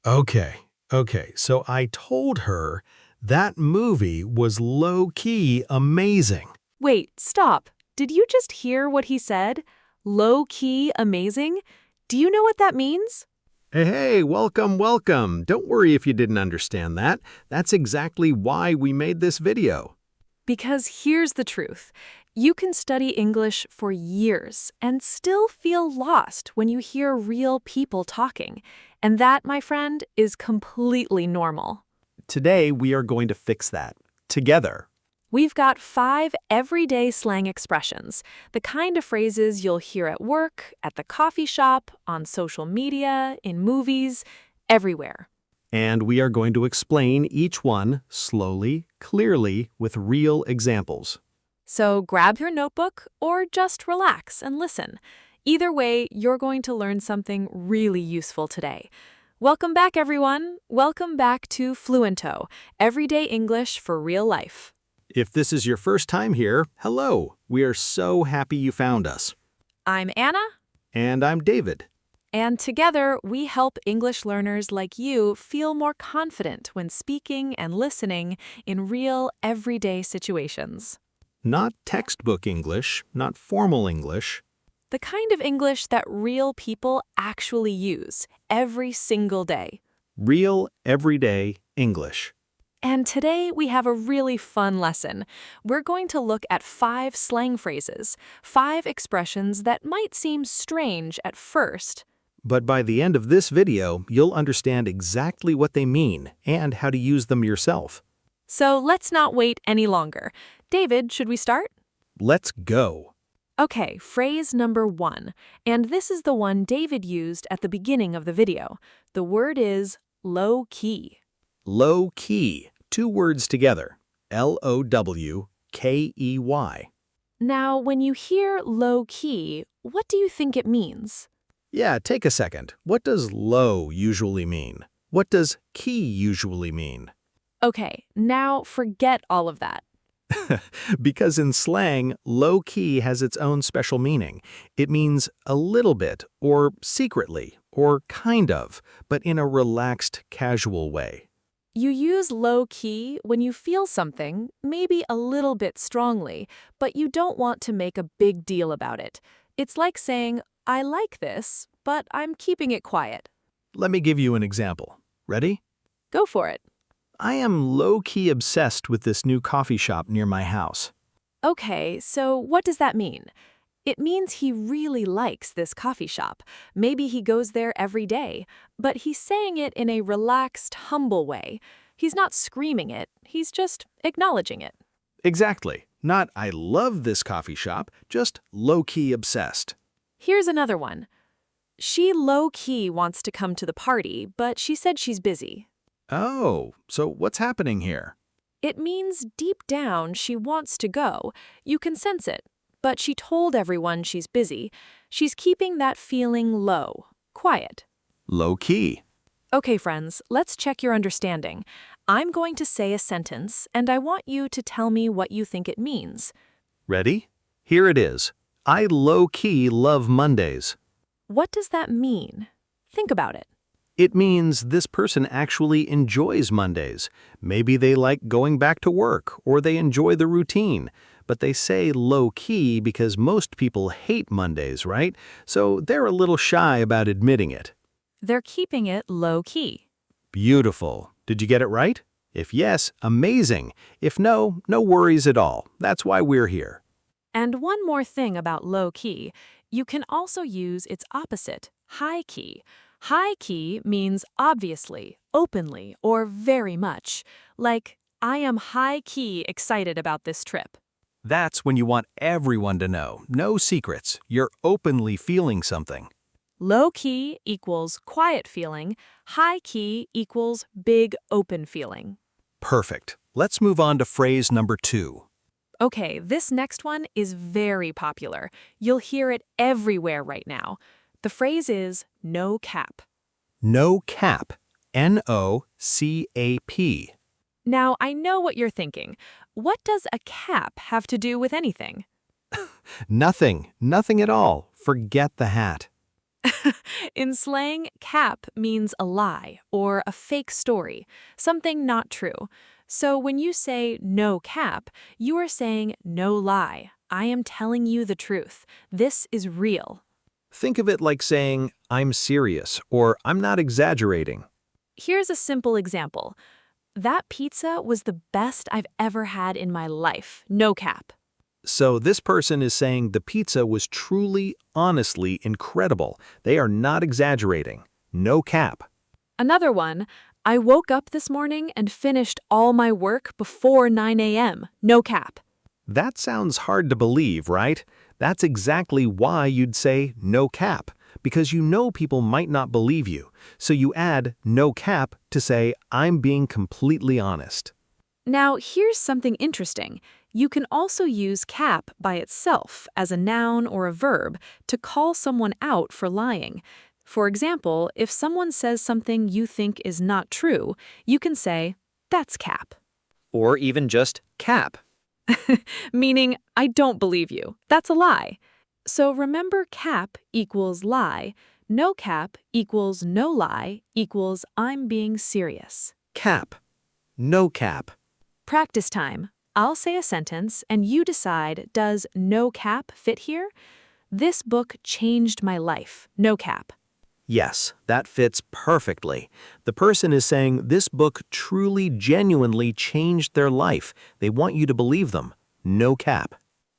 Okay, okay. So I told her that movie was low-key amazing. Wait, stop. Did you just hear what he said? Low-key amazing? Do you know what that means? Hey, welcome, welcome. Don't worry if you didn't understand that. That's exactly why we made this video. Because here's the truth. You can study English for years and still feel lost when you hear real people talking. And that, my friend, is completely normal. Today, we are going to fix that. Together. We've got 5 everyday slang expressions, the kind of phrases you'll hear at work, at the coffee shop, on social media, in movies, everywhere. And we are going to explain each one slowly, clearly, with real examples. So grab your notebook or just relax and listen. Either way, you're going to learn something really useful today. Welcome back, everyone. Welcome back to Fluento, everyday English for real life. If this is your first time here, hello. We are so happy you found us. I'm Anna. And I'm David. And together, we help English learners like you feel more confident when speaking and listening in real, everyday situations. Not textbook English, not formal English. The kind of English that real people actually use every single day. Real, everyday English. And today we have a really fun lesson. We're going to look at 5 slang phrases, 5 expressions that might seem strange at first. But by the end of this video, you'll understand exactly what they mean and how to use them yourself. So let's not wait any longer. David, should we start? Let's go. Okay, phrase number 1. And this is the one David used at the beginning of the video. The word is low-key. Low-key. 2 words together. L-O-W-K-E-Y. Now, when you hear low-key, what do you think it means? Yeah, take a second. What does low usually mean? What does key usually mean? Okay, now forget all of that. Because in slang, low-key has its own special meaning. It means a little bit, or secretly, or kind of, but in a relaxed, casual way. You use low-key when you feel something, maybe a little bit strongly, but you don't want to make a big deal about it. It's like saying, I like this, but I'm keeping it quiet. Let me give you an example. Ready? Go for it. I am low-key obsessed with this new coffee shop near my house. Okay, so what does that mean? It means he really likes this coffee shop. Maybe he goes there every day, but he's saying it in a relaxed, humble way. He's not screaming it, he's just acknowledging it. Exactly. Not I love this coffee shop, just low-key obsessed. Here's another one. She low-key wants to come to the party, but she said she's busy. Oh, so what's happening here? It means deep down she wants to go. You can sense it. But she told everyone she's busy. She's keeping that feeling low, quiet. Low-key. Okay, friends, let's check your understanding. I'm going to say a sentence, and I want you to tell me what you think it means. Ready? Here it is. I low-key love Mondays. What does that mean? Think about it. It means this person actually enjoys Mondays. Maybe they like going back to work, or they enjoy the routine. But they say low-key because most people hate Mondays, right? So they're a little shy about admitting it. They're keeping it low-key. Beautiful. Did you get it right? If yes, amazing. If no, no worries at all. That's why we're here. And one more thing about low-key. You can also use its opposite, high-key. High-key means obviously, openly, or very much. Like, I am high-key excited about this trip. That's when you want everyone to know. No secrets. You're openly feeling something. Low-key equals quiet feeling. High-key equals big open feeling. Perfect. Let's move on to phrase number 2. Okay, this next one is very popular. You'll hear it everywhere right now. The phrase is no cap. No cap. N-O-C-A-P. Now, I know what you're thinking. What does a cap have to do with anything? Nothing. Nothing at all. Forget the hat. In slang, cap means a lie or a fake story, something not true. So when you say no cap, you are saying no lie. I am telling you the truth. This is real. Think of it like saying, I'm serious, or I'm not exaggerating. Here's a simple example. That pizza was the best I've ever had in my life. No cap. So this person is saying the pizza was truly, honestly incredible. They are not exaggerating. No cap. Another one, I woke up this morning and finished all my work before 9 a.m. No cap. That sounds hard to believe, right? That's exactly why you'd say no cap, because you know people might not believe you. So you add no cap to say, I'm being completely honest. Now, here's something interesting. You can also use cap by itself as a noun or a verb to call someone out for lying. For example, if someone says something you think is not true, you can say, that's cap. Or even just cap. Meaning, I don't believe you. That's a lie. So remember, cap equals lie, no cap equals no lie equals I'm being serious. Cap. No cap. Practice time. I'll say a sentence and you decide, does no cap fit here? This book changed my life. No cap. Yes, that fits perfectly. The person is saying this book truly, genuinely changed their life. They want you to believe them. No cap.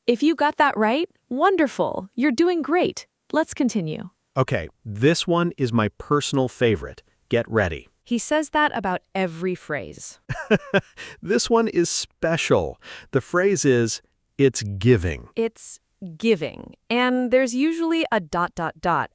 If you got that right, wonderful. You're doing great. Let's continue. Okay, this one is my personal favorite. Get ready. He says that about every phrase. This one is special. The phrase is, it's giving. It's giving, and there's usually a ...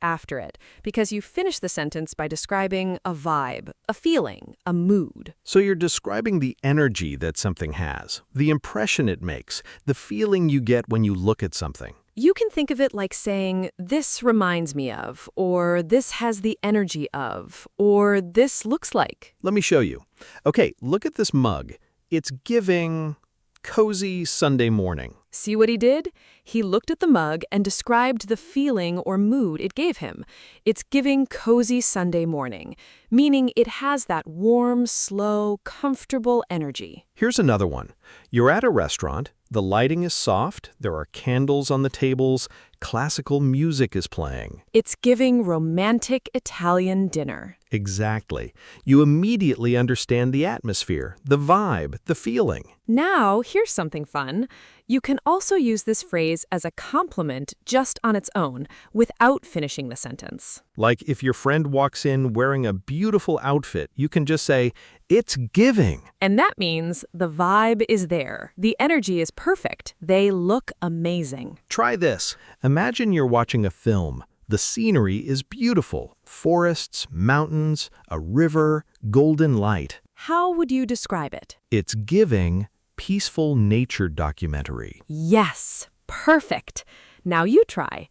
after it, because you finish the sentence by describing a vibe, a feeling, a mood. So you're describing the energy that something has, the impression it makes, the feeling you get when you look at something. You can think of it like saying, this reminds me of, or this has the energy of, or this looks like. Let me show you. Okay, look at this mug. It's giving cozy Sunday morning. See what he did? He looked at the mug and described the feeling or mood it gave him. It's giving cozy Sunday morning, meaning it has that warm, slow, comfortable energy. Here's another one. You're at a restaurant, the lighting is soft, there are candles on the tables, classical music is playing. It's giving romantic Italian dinner. Exactly. You immediately understand the atmosphere, the vibe, the feeling. Now, here's something fun. You can also use this phrase as a compliment just on its own, without finishing the sentence. Like if your friend walks in wearing a beautiful outfit, you can just say, it's giving. And that means the vibe is there. The energy is perfect. They look amazing. Try this. Imagine you're watching a film. The scenery is beautiful. Forests, mountains, a river, golden light. How would you describe it? It's giving peaceful nature documentary. Yes, perfect. Now you try.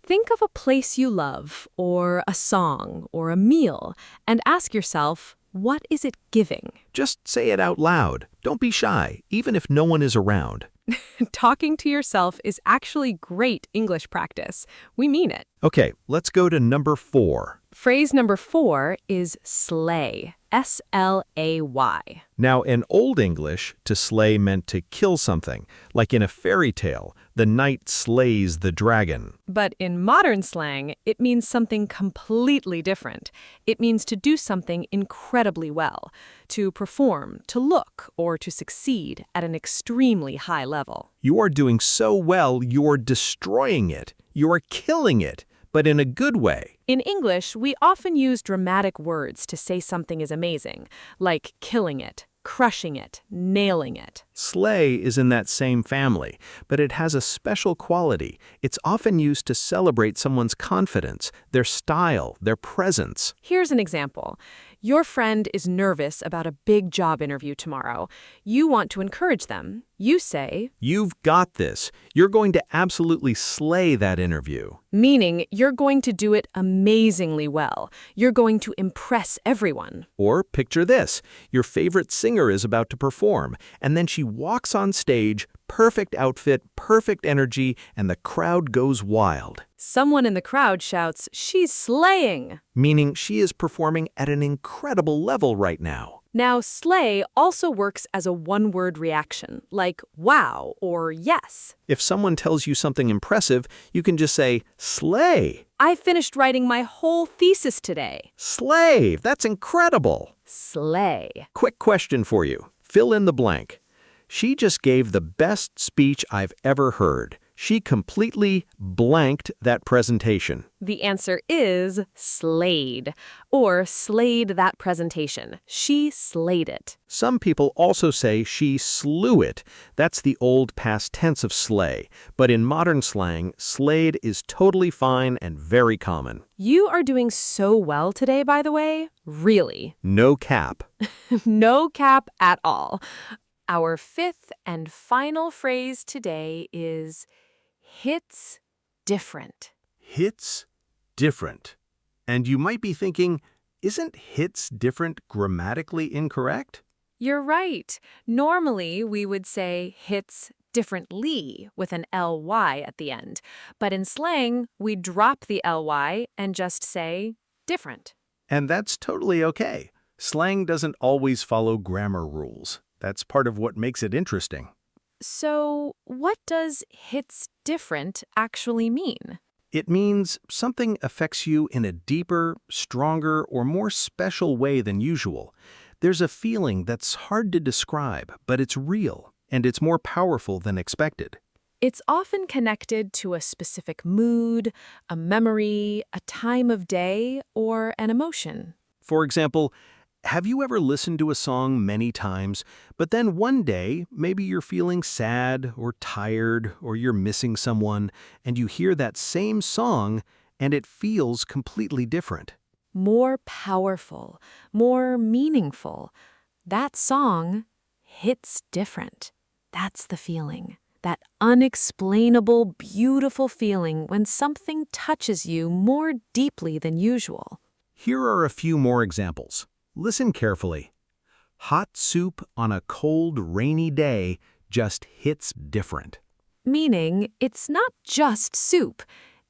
Think of a place you love, or a song, or a meal, and ask yourself, what is it giving? Just say it out loud. Don't be shy, even if no one is around. Talking to yourself is actually great English practice. We mean it. Okay, let's go to number 4. Phrase number 4 is slay. S-L-A-Y. Now, in Old English, to slay meant to kill something. Like in a fairy tale, the knight slays the dragon. But in modern slang, it means something completely different. It means to do something incredibly well, to perform, to look, or to succeed at an extremely high level. You are doing so well, you're destroying it. You're killing it, but in a good way. In English, we often use dramatic words to say something is amazing, like killing it, crushing it, nailing it. Slay is in that same family, but it has a special quality. It's often used to celebrate someone's confidence, their style, their presence. Here's an example. Your friend is nervous about a big job interview tomorrow. You want to encourage them. You say, You've got this. You're going to absolutely slay that interview. Meaning you're going to do it amazingly well. You're going to impress everyone. Or picture this. Your favorite singer is about to perform, and then she walks on stage, perfect outfit, perfect energy, and the crowd goes wild. Someone in the crowd shouts, "She's slaying!" Meaning she is performing at an incredible level right now. Now, slay also works as a one-word reaction, like wow or yes. If someone tells you something impressive, you can just say, slay. I finished writing my whole thesis today. Slay, that's incredible. Slay. Quick question for you. Fill in the blank. She just gave the best speech I've ever heard. She completely blanked that presentation. The answer is slayed, or slayed that presentation. She slayed it. Some people also say she slew it. That's the old past tense of slay. But in modern slang, slayed is totally fine and very common. You are doing so well today, by the way. Really. No cap. No cap at all. Our fifth and final phrase today is hits different. Hits different. And you might be thinking, isn't hits different grammatically incorrect? You're right. Normally, we would say hits differently with an ly at the end. But in slang, we drop the ly and just say different. And that's totally okay. Slang doesn't always follow grammar rules. That's part of what makes it interesting. So, what does hits different actually mean? It means something affects you in a deeper, stronger, or more special way than usual. There's a feeling that's hard to describe, but it's real, and it's more powerful than expected. It's often connected to a specific mood, a memory, a time of day, or an emotion. For example, have you ever listened to a song many times, but then one day, maybe you're feeling sad or tired or you're missing someone, and you hear that same song and it feels completely different? More powerful, more meaningful. That song hits different. That's the feeling. That unexplainable, beautiful feeling when something touches you more deeply than usual. Here are a few more examples. Listen carefully. Hot soup on a cold, rainy day just hits different. Meaning, it's not just soup.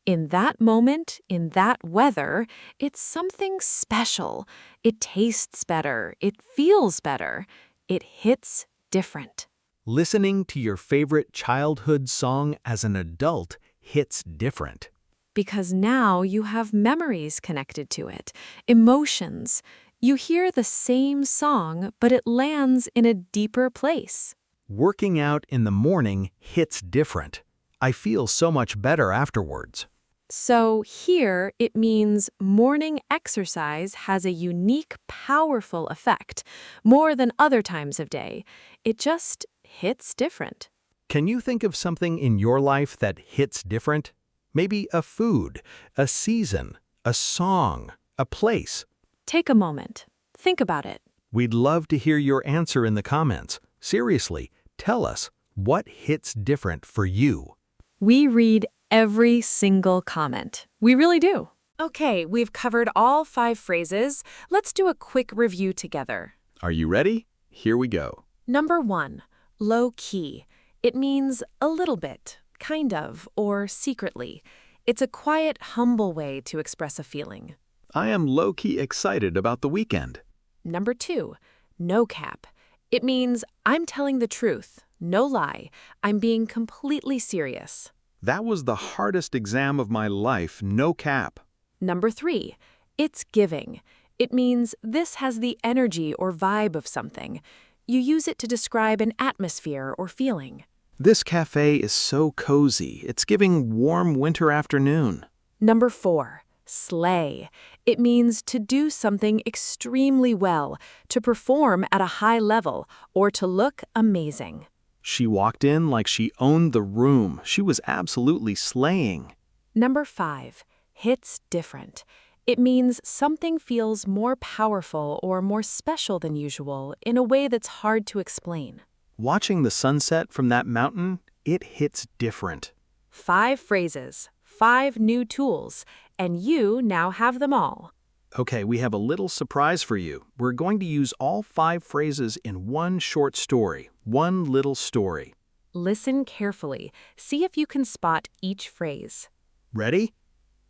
In that moment, in that weather, it's something special. It tastes better. It feels better. It hits different. Listening to your favorite childhood song as an adult hits different. Because now you have memories connected to it, emotions. You hear the same song, but it lands in a deeper place. Working out in the morning hits different. I feel so much better afterwards. So here it means morning exercise has a unique, powerful effect, more than other times of day. It just hits different. Can you think of something in your life that hits different? Maybe a food, a season, a song, a place. Take a moment. Think about it. We'd love to hear your answer in the comments. Seriously, tell us, what hits different for you? We read every single comment. We really do. Okay, we've covered all 5 phrases. Let's do a quick review together. Are you ready? Here we go. Number 1, low-key. It means a little bit, kind of, or secretly. It's a quiet, humble way to express a feeling. I am low-key excited about the weekend. Number 2, no cap. It means I'm telling the truth, no lie. I'm being completely serious. That was the hardest exam of my life, no cap. Number 3, it's giving. It means this has the energy or vibe of something. You use it to describe an atmosphere or feeling. This cafe is so cozy. It's giving warm winter afternoon. Number 4, slay. It means to do something extremely well, to perform at a high level, or to look amazing. She walked in like she owned the room. She was absolutely slaying. Number 5, hits different. It means something feels more powerful or more special than usual in a way that's hard to explain. Watching the sunset from that mountain, it hits different. 5 phrases, 5 new tools, and you now have them all. Okay, we have a little surprise for you. We're going to use all 5 phrases in one short story. one little story. Listen carefully. See if you can spot each phrase. Ready?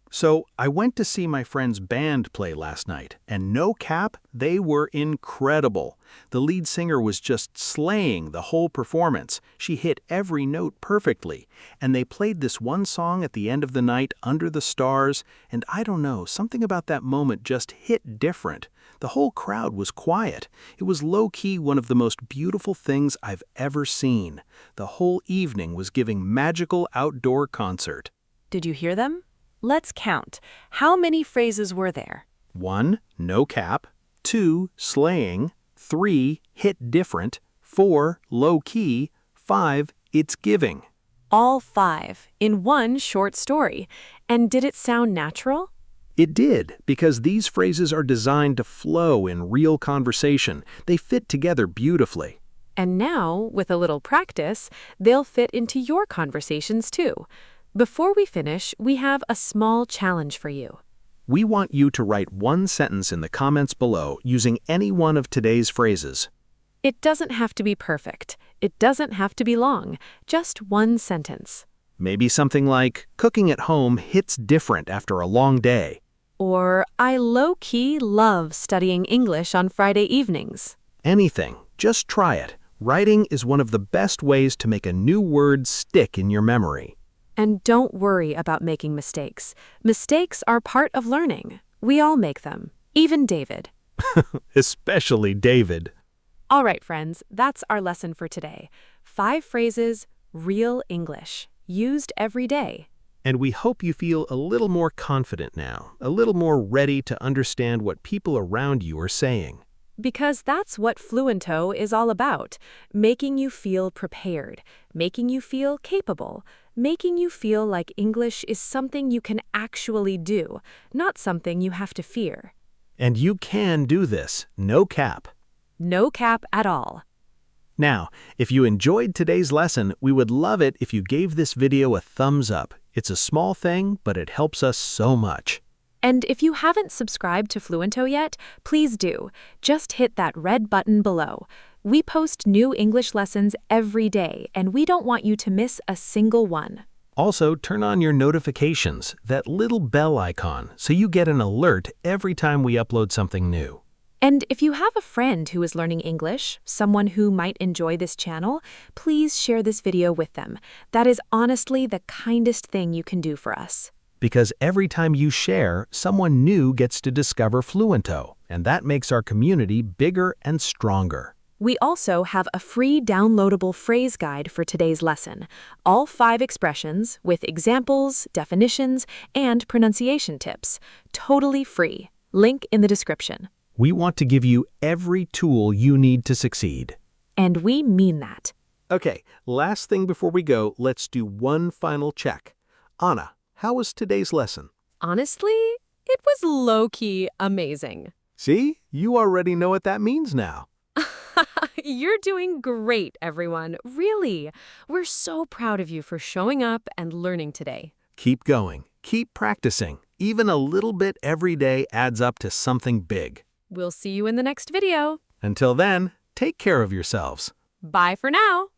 So, I went to see my friend's band play last night, and no cap, they were incredible. The lead singer was just slaying the whole performance. She hit every note perfectly, and they played this one song at the end of the night, Under the Stars, and I don't know, something about that moment just hit different. The whole crowd was quiet. It was low-key one of the most beautiful things I've ever seen. The whole evening was giving magical outdoor concert. Did you hear them? Let's count. How many phrases were there? 1. No cap. 2. Slaying. 3. Hit different. 4. Low key. 5. It's giving. All 5 in one short story. And did it sound natural? It did, because these phrases are designed to flow in real conversation. They fit together beautifully. And now, with a little practice, they'll fit into your conversations too. Before we finish, we have a small challenge for you. We want you to write one sentence in the comments below using any one of today's phrases. It doesn't have to be perfect. It doesn't have to be long. Just one sentence. Maybe something like, cooking at home hits different after a long day. Or, I low-key love studying English on Friday evenings. Anything. Just try it. Writing is one of the best ways to make a new word stick in your memory. And don't worry about making mistakes. Mistakes are part of learning. We all make them. Even David. Especially David. All right, friends, that's our lesson for today. 5 phrases, real English, used every day. And we hope you feel a little more confident now, a little more ready to understand what people around you are saying. Because that's what Fluento is all about, making you feel prepared, making you feel capable, making you feel like English is something you can actually do, not something you have to fear. And you can do this, no cap. No cap at all. Now, if you enjoyed today's lesson, we would love it if you gave this video a thumbs up. It's a small thing, but it helps us so much. And if you haven't subscribed to Fluento yet, please do. Just hit that red button below. We post new English lessons every day, and we don't want you to miss a single one. Also, turn on your notifications, that little bell icon, so you get an alert every time we upload something new. And if you have a friend who is learning English, someone who might enjoy this channel, please share this video with them. That is honestly the kindest thing you can do for us. Because every time you share, someone new gets to discover Fluento, and that makes our community bigger and stronger. We also have a free downloadable phrase guide for today's lesson. All 5 expressions with examples, definitions, and pronunciation tips. Totally free. Link in the description. We want to give you every tool you need to succeed. And we mean that. Okay, last thing before we go, let's do one final check. Anna, how was today's lesson? Honestly, it was low-key amazing. See, you already know what that means now. You're doing great, everyone. Really. We're so proud of you for showing up and learning today. Keep going. Keep practicing. Even a little bit every day adds up to something big. We'll see you in the next video. Until then, take care of yourselves. Bye for now.